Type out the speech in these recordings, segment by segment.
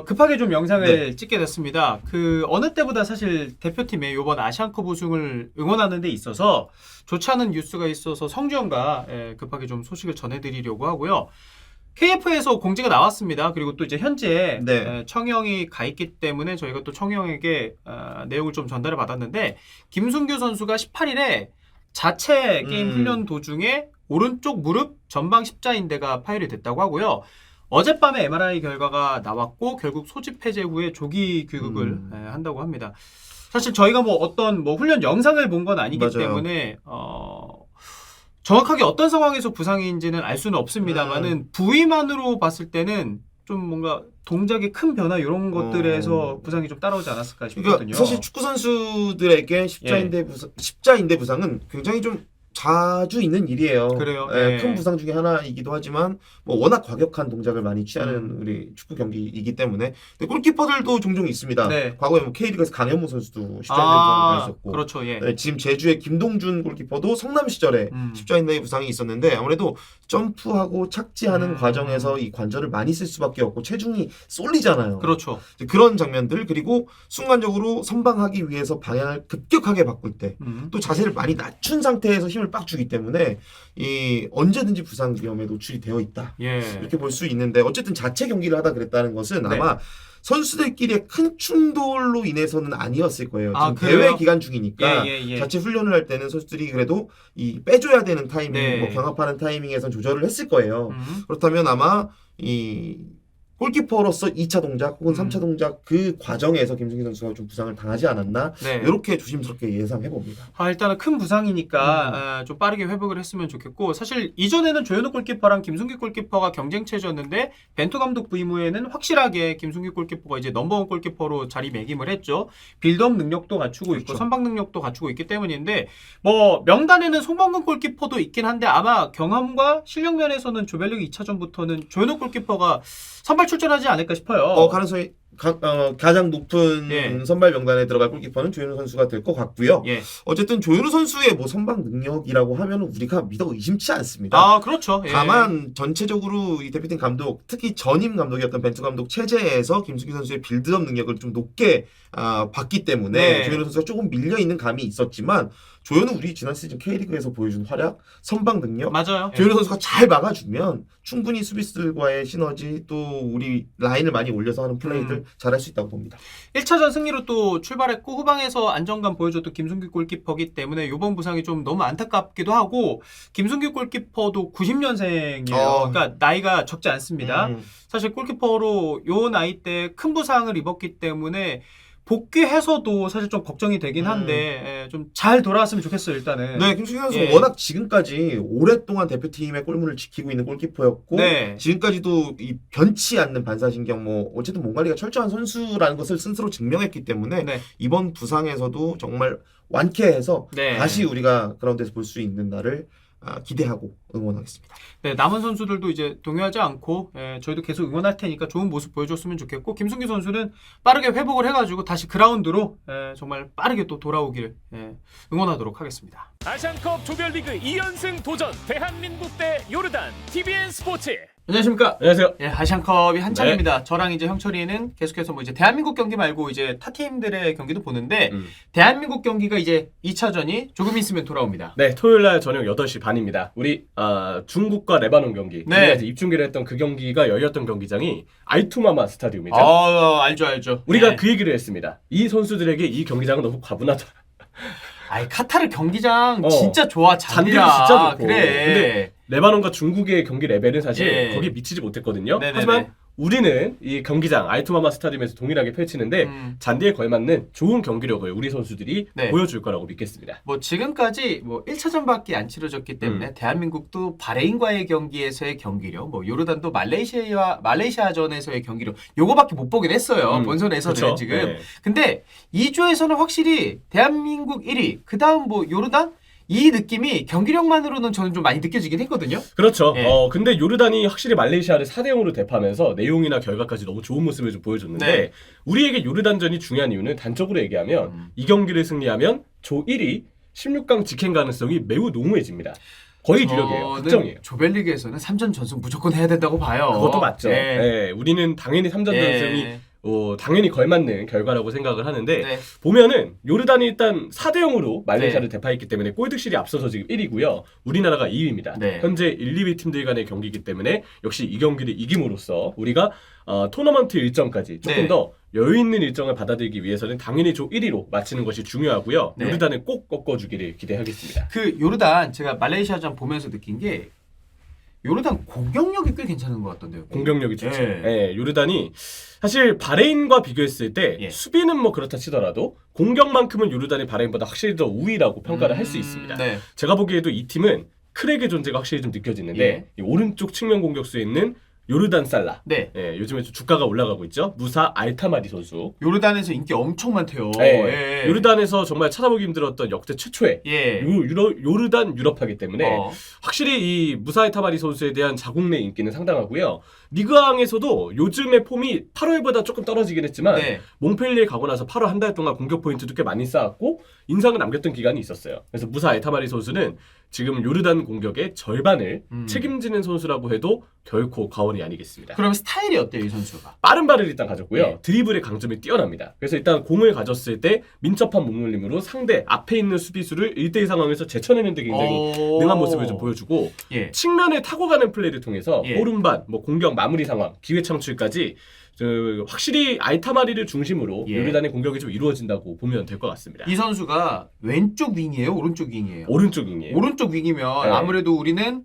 급하게 좀 영상을 찍게 됐습니다. 어느 때보다 사실 대표팀의 이번 아시안컵 우승을 응원하는 데 있어서 좋지 않은 뉴스가 있어서 성주현과 급하게 좀 소식을 전해드리려고 하고요. KF에서 공지가 나왔습니다. 그리고 또 이제 현재 청영이 가 있기 때문에 저희가 또 청영에게 내용을 좀 전달을 받았는데, 김승규 선수가 18일에 자체 게임 훈련 도중에 오른쪽 무릎 전방 십자인대가 파열이 됐다고 하고요. 어젯밤에 MRI 결과가 나왔고 결국 소집 해제 후에 조기 귀국을 한다고 합니다. 사실 저희가 어떤 훈련 영상을 본 건 아니기 때문에 정확하게 어떤 상황에서 부상인지는 알 수는 없습니다만은 부위만으로 봤을 때는 좀 뭔가 동작의 큰 변화 이런 것들에서 부상이 좀 따라오지 않았을까 싶거든요. 그러니까 사실 축구 선수들에게 십자인대 부상은 굉장히 좀 자주 있는 일이에요. 그래요. 큰 부상 중에 하나이기도 하지만 워낙 과격한 동작을 많이 취하는 우리 축구 경기이기 때문에. 근데 골키퍼들도 종종 있습니다. 과거에 K리그에서 강현무 선수도 십자인대 부상이 있었고, 그렇죠. 지금 제주의 김동준 골키퍼도 성남 시절에 십자인대 부상이 있었는데, 아무래도 점프하고 착지하는 과정에서 이 관절을 많이 쓸 수밖에 없고 체중이 쏠리잖아요. 그렇죠. 그런 장면들, 그리고 순간적으로 선방하기 위해서 방향을 급격하게 바꿀 때 또 자세를 많이 낮춘 상태에서 힘을 빡 주기 때문에 언제든지 부상 위험에 노출이 되어 있다. 이렇게 볼 수 있는데, 어쨌든 자체 경기를 하다 그랬다는 것은 아마 선수들끼리의 큰 충돌로 인해서는 아니었을 거예요. 지금 대회 기간 중이니까 자체 훈련을 할 때는 선수들이 그래도 빼줘야 되는 타이밍, 경합하는 타이밍에선 조절을 했을 거예요. 그렇다면 아마 골키퍼로서 2차 동작 혹은 3차 동작 그 과정에서 김승규 선수가 좀 부상을 당하지 않았나, 이렇게 조심스럽게 예상해봅니다. 일단은 큰 부상이니까 좀 빠르게 회복을 했으면 좋겠고, 사실 이전에는 조현우 골키퍼랑 김승규 골키퍼가 경쟁체제였는데 벤투 감독 부임 후에는 확실하게 김승규 골키퍼가 이제 넘버원 골키퍼로 자리매김을 했죠. 빌드업 능력도 갖추고 있고 선방 능력도 갖추고 있기 때문인데, 명단에는 송범근 골키퍼도 있긴 한데 아마 경험과 실력 면에서는 조별리그 2차전부터는 조현우 골키퍼가 선발 출전하지 않을까 싶어요. 가능성이 가장 높은 선발 명단에 들어갈 골키퍼는 조현우 선수가 될 것 같고요. 어쨌든 조현우 선수의 선방 능력이라고 하면 우리가 믿어 의심치 않습니다. 그렇죠. 다만 전체적으로 이 대표팀 감독, 특히 전임 감독이었던 벤투 감독 체제에서 김승규 선수의 빌드업 능력을 좀 높게 봤기 때문에 조현우 선수가 조금 밀려 있는 감이 있었지만, 조현우 우리 지난 시즌 K리그에서 보여준 활약, 선방 능력, 맞아요. 조현우 선수가 잘 막아주면 충분히 수비수들과의 시너지, 또 우리 라인을 많이 올려서 하는 플레이들 잘할 수 있다고 봅니다. 1차전 승리로 또 출발했고 후방에서 안정감 보여줬던 김승규 골키퍼기 때문에 이번 부상이 좀 너무 안타깝기도 하고, 김승규 골키퍼도 90년생이에요. 그러니까 나이가 적지 않습니다. 사실 골키퍼로 요 나이 때 큰 부상을 입었기 때문에 복귀해서도 사실 좀 걱정이 되긴 한데 좀 잘 돌아왔으면 좋겠어요. 일단은. 김승규 선수 워낙 지금까지 오랫동안 대표팀의 골문을 지키고 있는 골키퍼였고, 지금까지도 변치 않는 반사신경, 어쨌든 몸 관리가 철저한 선수라는 것을 스스로 증명했기 때문에 이번 부상에서도 정말 완쾌해서 다시 우리가 그라운드에서 볼 수 있는 날을 기대하고 응원하겠습니다. 남은 선수들도 이제 동요하지 않고 저희도 계속 응원할 테니까 좋은 모습 보여줬으면 좋겠고, 김승규 선수는 빠르게 회복을 해가지고 다시 그라운드로 정말 빠르게 또 돌아오길 응원하도록 하겠습니다. 아시안컵 조별리그 2연승 도전 대한민국 대 요르단, TVN 스포츠. 안녕하십니까? 안녕하세요. 아시안컵이 한창입니다. 저랑 이제 형철이는 계속해서 이제 대한민국 경기 말고 이제 타 팀들의 경기도 보는데, 대한민국 경기가 이제 2차전이 조금 있으면 돌아옵니다. 토요일날 저녁 8시 반입니다. 우리 중국과 레바논 경기, 우리가 입중계를 했던 그 경기가 열렸던 경기장이 알투마마 스타디움이죠. 알죠. 우리가 그 얘기를 했습니다. 이 선수들에게 이 경기장은 너무 과분하다. 카타르 경기장 진짜 좋아. 잔디도 진짜 좋고. 그래. 근데 레바논과 중국의 경기 레벨은 사실 거기에 미치지 못했거든요. 하지만 우리는 이 경기장 알투마마 스타디움에서 동일하게 펼치는데 잔디에 걸맞는 좋은 경기력을 우리 선수들이 보여줄 거라고 믿겠습니다. 지금까지 1차전밖에 안 치러졌기 때문에 대한민국도 바레인과의 경기에서의 경기력, 요르단도 말레이시아전에서의 경기력, 요거밖에 못 보긴 했어요. 본선에서는 지금. 근데 2조에서는 확실히 대한민국 1위, 그 다음 요르단? 이 느낌이 경기력만으로는 저는 좀 많이 느껴지긴 했거든요. 그렇죠. 근데 요르단이 확실히 말레이시아를 4대0으로 대파하면서 내용이나 결과까지 너무 좋은 모습을 좀 보여줬는데, 우리에게 요르단전이 중요한 이유는 단적으로 얘기하면 이 경기를 승리하면 조 1위 16강 직행 가능성이 매우 농후해집니다. 거의 유력이에요. 확정이에요. 조별리그에서는 3전 전승 무조건 해야 된다고 봐요. 그것도 맞죠. 우리는 당연히 3전 전승이 당연히 걸맞는 결과라고 생각을 하는데 네. 보면은 요르단이 일단 4대 0으로 말레이시아를 대파했기 때문에 골득실이 앞서서 지금 1위고요. 우리나라가 2위입니다. 네. 현재 1, 2위 팀들 간의 경기이기 때문에 역시 이 경기를 이김으로써 우리가 토너먼트 일정까지 조금 네. 더 여유 있는 일정을 받아들이기 위해서는 당연히 조 1위로 마치는 것이 중요하고요. 네. 요르단을 꼭 꺾어주기를 기대하겠습니다. 그 요르단 제가 말레이시아전 보면서 느낀 게 요르단 공격력이 꽤 괜찮은 것 같던데요. 공격력이 좋죠. 예. 예, 요르단이 사실 바레인과 비교했을 때 예. 수비는 뭐 그렇다 치더라도 공격만큼은 요르단이 바레인보다 확실히 더 우위라고 평가를 할 수 있습니다. 네. 제가 보기에도 이 팀은 크랙의 존재가 확실히 좀 느껴지는데 예. 이 오른쪽 측면 공격수에 있는 요르단 살라. 네. 예, 요즘에 좀 주가가 올라가고 있죠. 무사 알타마디 선수. 요르단에서 인기 엄청 많대요. 예, 예. 요르단에서 정말 찾아보기 힘들었던 역대 최초의 예. 요르단 유럽파기 때문에 어. 확실히 이 무사 알타마디 선수에 대한 자국 내 인기는 상당하고요. 리그왕에서도 요즘의 폼이 8월보다 조금 떨어지긴 했지만 네. 몽펠리에 가고 나서 8월 한 달 동안 공격 포인트도 꽤 많이 쌓았고 인상을 남겼던 기간이 있었어요. 그래서 무사 알타마디 선수는 지금 요르단 공격의 절반을 책임지는 선수라고 해도 결코 과언이 아니겠습니다. 그럼 스타일이 어때요, 이 선수가? 빠른 발을 일단 가졌고요. 예. 드리블의 강점이 뛰어납니다. 그래서 일단 공을 가졌을 때 민첩한 몸놀림으로 상대 앞에 있는 수비수를 1대1 상황에서 제쳐내는 데 굉장히 능한 모습을 좀 보여주고 예. 측면에 타고 가는 플레이를 통해서 예. 오른발, 뭐 공격 마무리 상황, 기회 창출까지 확실히 알타마리를 중심으로 예. 요르단의 공격이 좀 이루어진다고 보면 될 것 같습니다. 이 선수가 왼쪽 윙이에요, 오른쪽 윙이에요? 오른쪽 윙이에요. 오른쪽 윙이면 네. 아무래도 우리는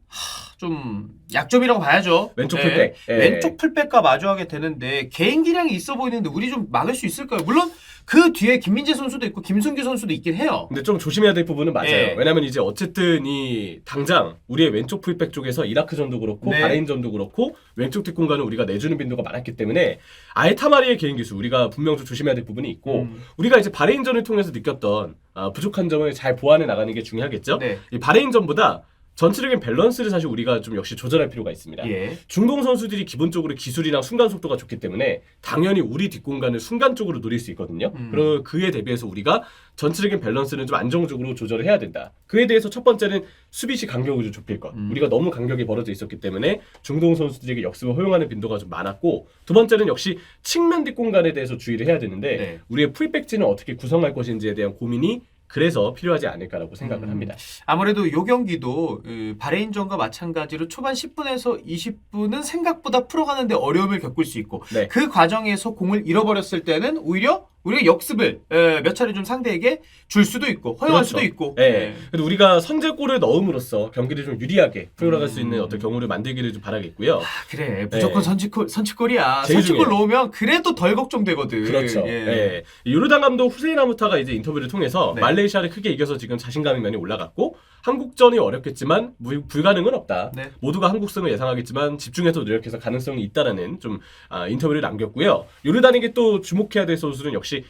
좀 약점이라고 봐야죠. 왼쪽 네. 풀백. 예. 왼쪽 풀백과 마주하게 되는데 개인 기량이 있어 보이는데 우리 좀 막을 수 있을까요? 물론 그 뒤에 김민재 선수도 있고 김승규 선수도 있긴 해요. 근데 좀 조심해야 될 부분은 맞아요. 예. 왜냐면 이제 어쨌든 이 당장 우리의 왼쪽 풀백 쪽에서 이라크전도 그렇고 네. 바레인전도 그렇고 왼쪽 뒷공간을 우리가 내주는 빈도가 많았기 때문에 알타마리의 개인 기술 우리가 분명 좀 조심해야 될 부분이 있고 우리가 이제 바레인전을 통해서 느꼈던 부족한 점을 잘 보완해 나가는 게 중요하겠죠. 네. 이 바레인전보다 전체적인 밸런스를 사실 우리가 좀 역시 조절할 필요가 있습니다. 예. 중동 선수들이 기본적으로 기술이랑 순간 속도가 좋기 때문에 당연히 우리 뒷공간을 순간적으로 노릴 수 있거든요. 그리고 그에 대비해서 우리가 전체적인 밸런스는 좀 안정적으로 조절을 해야 된다. 그에 대해서 첫 번째는 수비시 간격을 좀 좁힐 것. 우리가 너무 간격이 벌어져 있었기 때문에 중동 선수들에게 역습을 허용하는 빈도가 좀 많았고 두 번째는 역시 측면 뒷공간에 대해서 주의를 해야 되는데 네. 우리의 풀백진을 어떻게 구성할 것인지에 대한 고민이 그래서 필요하지 않을까라고 생각을 합니다. 아무래도 요 경기도 바레인전과 마찬가지로 초반 10분에서 20분은 생각보다 풀어가는데 어려움을 겪을 수 있고 네. 그 과정에서 공을 잃어버렸을 때는 오히려 우리가 역습을 몇 차례 좀 상대에게 줄 수도 있고 허용할 그렇죠. 수도 있고 네. 그래도 우리가 선제골을 넣음으로써 경기를 좀 유리하게 풀어나갈 수 있는 어떤 경우를 만들기를 좀 바라겠고요. 그래 무조건 선취골이야. 제일 선취골 중요해요. 넣으면 그래도 덜 걱정되거든. 그렇죠. 예. 예. 요르단 감독 후세인 아무타가 이제 인터뷰를 통해서 네. 말레이시아를 크게 이겨서 지금 자신감이 많이 올라갔고 한국전이 어렵겠지만 불가능은 없다. 네. 모두가 한국승을 예상하겠지만 집중해서 노력해서 가능성이 있다라는 좀 인터뷰를 남겼고요. 요르단에게 또 주목해야 될 선수는 역시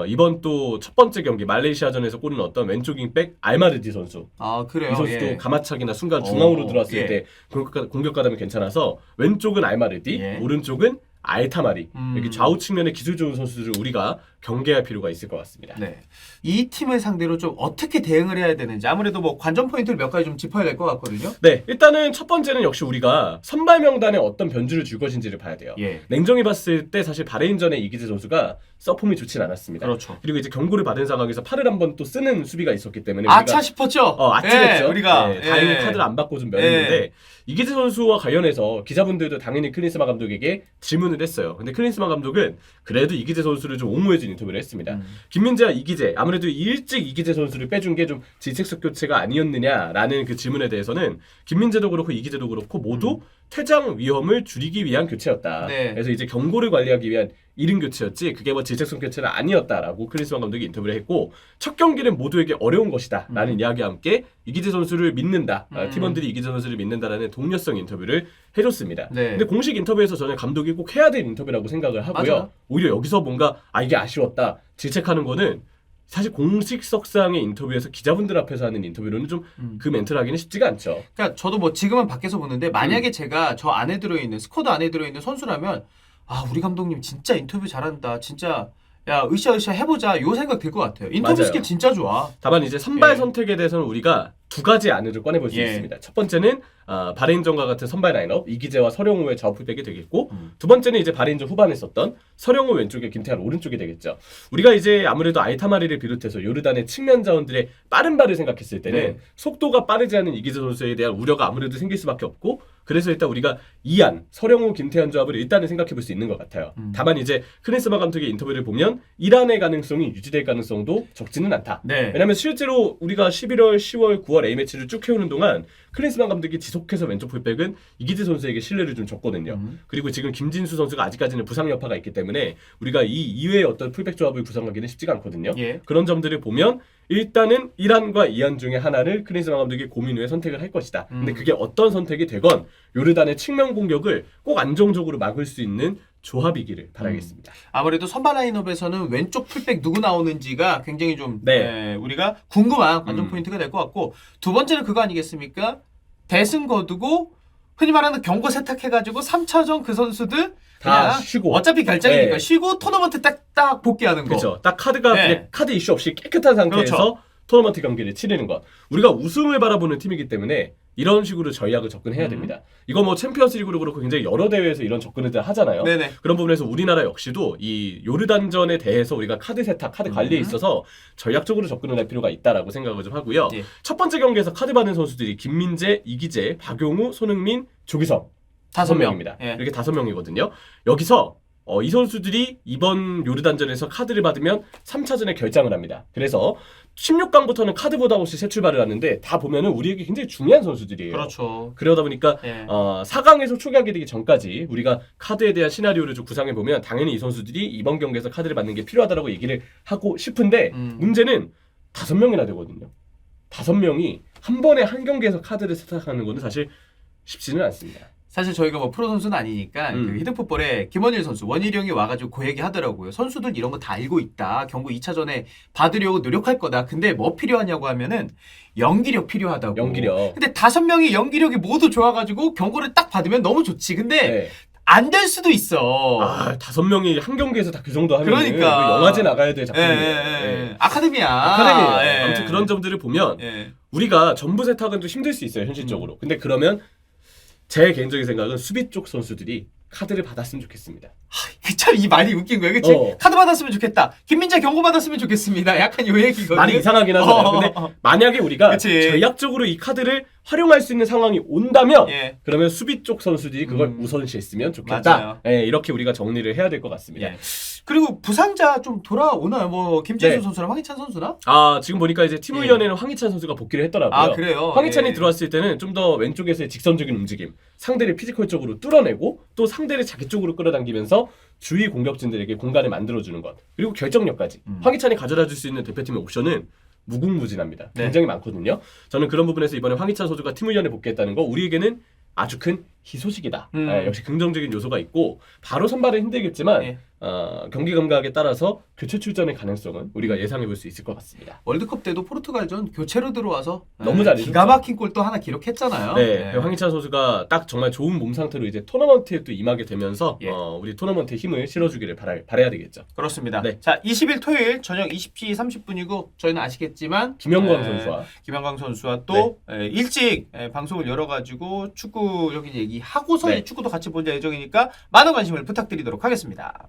이번 또 첫 번째 경기 말레이시아전에서 골을 넣었던 왼쪽 윙백 알마르디 선수. 아 그래요. 이 선수도 예. 가마차기나 순간 중앙으로 들어왔을 예. 때 공격 가담이 괜찮아서 왼쪽은 알마르디, 예. 오른쪽은 알타마리 이렇게 좌우 측면에 기술 좋은 선수들을 우리가 경계할 필요가 있을 것 같습니다. 네. 이 팀을 상대로 좀 어떻게 대응을 해야 되는지 아무래도 뭐 관전 포인트를 몇 가지 좀 짚어야 될 것 같거든요. 네, 일단은 첫 번째는 역시 우리가 선발 명단에 어떤 변주를 줄 것인지를 봐야 돼요. 예. 냉정히 봤을 때 사실 바레인전에 이기재 선수가 서폼이 좋진 않았습니다. 그렇죠. 그리고 이제 경고를 받은 상황에서 팔을 한번 또 쓰는 수비가 있었기 때문에 아차 싶었죠. 아찔했죠. 예, 우리가 네, 다행히 예. 카드를 안 받고 좀 면했는데 이기재 선수와 관련해서 기자분들도 당연히 클린스만 감독에게 질문을 했어요. 근데 클린스만 감독은 그래도 이기재 선수를 좀 옹호해준 인터뷰를 했습니다. 김민재와 이기재 아무래도 일찍 이기재 선수를 빼준 게 좀 질책석 교체가 아니었느냐라는 그 질문에 대해서는 김민재도 그렇고 이기재도 그렇고 모두 퇴장 위험을 줄이기 위한 교체였다. 네. 그래서 이제 경고를 관리하기 위한 이른 교체였지 그게 뭐 질책성 교체는 아니었다라고 클린스만 감독이 인터뷰를 했고 첫 경기는 모두에게 어려운 것이다 라는 이야기와 함께 이기재 선수를 믿는다 팀원들이 이기재 선수를 믿는다라는 독려성 인터뷰를 해줬습니다. 네. 근데 공식 인터뷰에서 저는 감독이 꼭 해야 될 인터뷰라고 생각을 하고요. 맞아요. 오히려 여기서 뭔가 이게 아쉬웠다 질책하는 거는 사실 공식석상의 인터뷰에서 기자분들 앞에서 하는 인터뷰로는 좀 그 멘트를 하기는 쉽지가 않죠. 그러니까 저도 뭐 지금은 밖에서 보는데 만약에 제가 저 안에 들어있는 스쿼드 안에 들어있는 선수라면 아 우리 감독님 진짜 인터뷰 잘한다. 진짜 야 으쌰으쌰 해보자 요 생각 들 것 같아요. 인터뷰 맞아요. 스킬 진짜 좋아. 다만 이제 선발 예. 선택에 대해서는 우리가 두 가지 안을 꺼내볼 수 예. 있습니다. 첫 번째는 바레인전과 같은 선발 라인업 이기재와 서령우의 좌우 풀백이 되겠고 두 번째는 이제 바레인전 후반에 썼던 서령우 왼쪽에 김태환 오른쪽이 되겠죠. 우리가 이제 아무래도 알타마리를 비롯해서 요르단의 측면 자원들의 빠른 발을 생각했을 때는 네. 속도가 빠르지 않은 이기재 선수에 대한 우려가 아무래도 생길 수밖에 없고 그래서 일단 우리가 이안, 서령우, 김태환 조합을 일단은 생각해 볼 수 있는 것 같아요. 다만 이제 크리스마 감독의 인터뷰를 보면 이란의 가능성이 유지될 가능성도 적지는 않다. 네. 왜냐하면 실제로 우리가 11월, 10월, 9월 A매치를 쭉 해오는 동안 클린스만 감독이 지속해서 왼쪽 풀백은 이기재 선수에게 신뢰를 좀 줬거든요. 그리고 지금 김진수 선수가 아직까지는 부상 여파가 있기 때문에 우리가 이 이외의 어떤 풀백 조합을 구성하기는 쉽지가 않거든요. 예. 그런 점들을 보면 일단은 이란과 이안 중에 하나를 클린스만 감독이 고민 후에 선택을 할 것이다. 근데 그게 어떤 선택이 되건 요르단의 측면 공격을 꼭 안정적으로 막을 수 있는 조합이기를 바라겠습니다. 아무래도 선발 라인업에서는 왼쪽 풀백 누구 나오는지가 굉장히 좀 네. 우리가 궁금한 관전 포인트가 될 것 같고 두 번째는 그거 아니겠습니까? 대승 거두고 흔히 말하는 경고 세탁해가지고 3차전 그 선수들 다 그냥 쉬고. 어차피 결장이니까 네. 쉬고 토너먼트 딱 복귀하는 거. 그렇죠. 딱 카드가 네. 그냥 카드 이슈 없이 깨끗한 상태에서 그렇죠. 토너먼트 경기를 치르는 것. 우리가 우승을 바라보는 팀이기 때문에 이런 식으로 전략을 접근해야 됩니다. 이거 뭐 챔피언스리그로 그렇고 굉장히 여러 대회에서 이런 접근을 하잖아요. 네네. 그런 부분에서 우리나라 역시도 이 요르단전에 대해서 우리가 카드 세탁, 카드 관리에 있어서 전략적으로 접근을 할 필요가 있다라고 생각을 좀 하고요. 예. 첫 번째 경기에서 카드 받은 선수들이 김민재, 이기재, 박용우, 손흥민, 조기성 5명입니다. 예. 이렇게 5명이거든요. 여기서 이 선수들이 이번 요르단전에서 카드를 받으면 3차전에 결장을 합니다. 그래서 16강부터는 카드보다 없이 새 출발을 하는데 다 보면은 우리에게 굉장히 중요한 선수들이에요. 그렇죠. 그러다 보니까 예. 4강에서 초기화가 되기 전까지 우리가 카드에 대한 시나리오를 좀 구상해 보면 당연히 이 선수들이 이번 경기에서 카드를 받는 게 필요하다라고 얘기를 하고 싶은데 문제는 5명이나 되거든요. 5명이 한 번에 한 경기에서 카드를 세탁하는 거는 사실 쉽지는 않습니다. 사실 저희가 뭐 프로 선수는 아니니까 그 히든풋볼에 김원일 선수, 원일이 형이 와가지고 그 얘기 하더라고요. 선수들 이런 거 다 알고 있다. 경고 2차전에 받으려고 노력할 거다. 근데 뭐 필요하냐고 하면은 연기력 필요하다고. 연기력. 근데 5명이 연기력이 모두 좋아가지고 경고를 딱 받으면 너무 좋지. 근데 네. 안 될 수도 있어. 5명이 한 경기에서 다 그 정도 하면 그러니까. 영화제 나가야 될 예, 작품이에요. 예. 아카데미야. 아카데미예요. 예. 아무튼 그런 점들을 보면 예. 우리가 전부 세탁은 좀 힘들 수 있어요, 현실적으로. 근데 그러면 제 개인적인 생각은 수비 쪽 선수들이 카드를 받았으면 좋겠습니다. 참 이 말이 웃긴 거예요. 그치? 어. 카드 받았으면 좋겠다. 김민재 경고 받았으면 좋겠습니다. 약간 요 얘기거든요. 말이 이상하긴 하잖아요. 근데 만약에 우리가 그치. 전략적으로 이 카드를 활용할 수 있는 상황이 온다면 예. 그러면 수비 쪽 선수들이 그걸 우선시했으면 좋겠다. 맞아요. 예, 이렇게 우리가 정리를 해야 될 것 같습니다. 예. 그리고 부상자 좀 돌아오나요? 뭐 김진수 네. 선수랑 황희찬 선수나? 지금 보니까 이제 팀훈련에는 황희찬 선수가 복귀를 했더라고요. 아, 그래요? 황희찬이 예. 들어왔을 때는 좀 더 왼쪽에서의 직선적인 움직임, 상대를 피지컬적으로 뚫어내고 또 상대를 자기 쪽으로 끌어당기면서 주위 공격진들에게 공간을 만들어주는 것, 그리고 결정력까지 황희찬이 가져다 줄 수 있는 대표팀의 옵션은 무궁무진합니다. 네. 굉장히 많거든요. 저는 그런 부분에서 이번에 황희찬 선수가 팀훈련에 복귀했다는 거 우리에게는 아주 큰 희소식이다. 역시 긍정적인 요소가 있고 바로 선발은 힘들겠지만 예. 경기 감각에 따라서 교체 출전의 가능성은 우리가 예상해 볼 수 있을 것 같습니다. 월드컵 때도 포르투갈전 교체로 들어와서 너무 잘해줬죠. 기가 막힌 골 또 하나 기록했잖아요. 네, 황희찬 선수가 딱 정말 좋은 몸 상태로 이제 토너먼트에 또 임하게 되면서 예. 우리 토너먼트에 힘을 실어주기를 바라야 되겠죠. 그렇습니다. 네. 자, 20일 토요일 저녁 20시 30분이고 저희는 아시겠지만 김영광 선수와 김영광 선수와 또 일찍 방송을 열어가지고 축구적인 얘기 하고서 네. 축구도 같이 볼 예정이니까 많은 관심을 부탁드리도록 하겠습니다.